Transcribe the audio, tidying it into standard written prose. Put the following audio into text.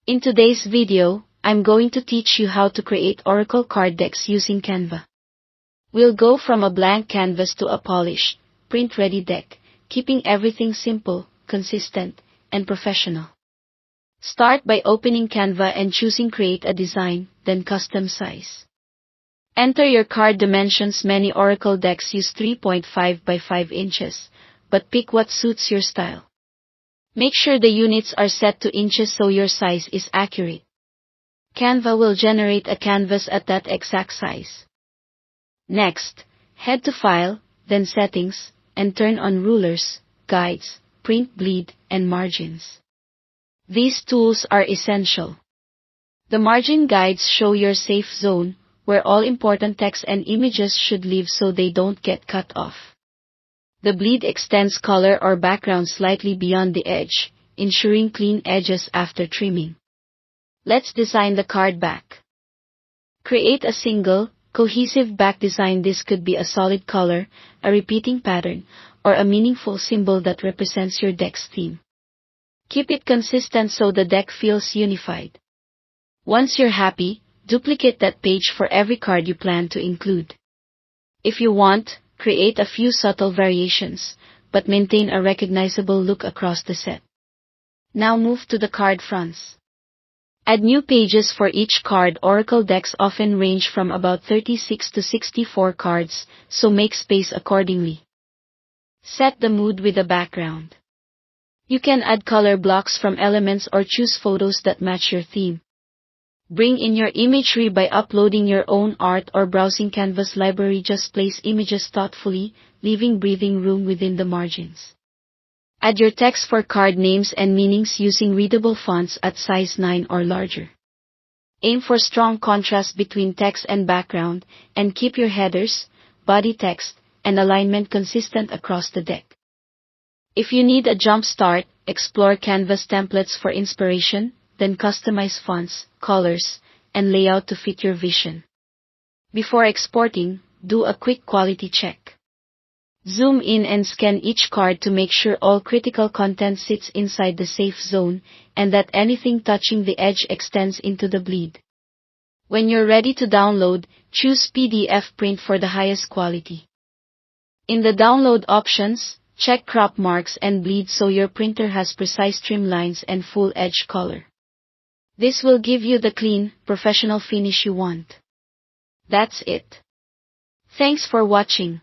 In today's video, I'm going to teach you how to create Oracle card decks using Canva. We'll go from a blank canvas to a polished, print-ready deck, keeping everything simple, consistent, and professional. Start by opening Canva and choosing Create a Design, then Custom Size. Enter your card dimensions. Many Oracle decks use 3.5 by 5 inches, but pick what suits your style. Make sure the units are set to inches so your size is accurate. Canva will generate a canvas at that exact size. Next, head to File, then Settings, and turn on Rulers, Guides, Print Bleed, and Margins. These tools are essential. The margin guides show your safe zone, where all important text and images should live so they don't get cut off. The bleed extends color or background slightly beyond the edge, ensuring clean edges after trimming. Let's design the card back. Create a single, cohesive back design. This could be a solid color, a repeating pattern, or a meaningful symbol that represents your deck's theme. Keep it consistent so the deck feels unified. Once you're happy, duplicate that page for every card you plan to include. If you want, create a few subtle variations, but maintain a recognizable look across the set. Now move to the card fronts. Add new pages for each card. Oracle decks often range from about 36 to 64 cards, so make space accordingly. Set the mood with a background. You can add color blocks from elements or choose photos that match your theme. Bring in your imagery by uploading your own art or browsing Canva's library. Just place images thoughtfully, leaving breathing room within the margins. Add your text for card names and meanings using readable fonts at size 9 or larger. Aim for strong contrast between text and background, and keep your headers, body text, and alignment consistent across the deck. If you need a jump start, explore Canva's templates for inspiration, then customize fonts, colors, and layout to fit your vision. Before exporting, do a quick quality check. Zoom in and scan each card to make sure all critical content sits inside the safe zone, and that anything touching the edge extends into the bleed. When you're ready to download, choose PDF print for the highest quality. In the download options, check crop marks and bleed so your printer has precise trim lines and full edge color. This will give you the clean, professional finish you want. That's it. Thanks for watching.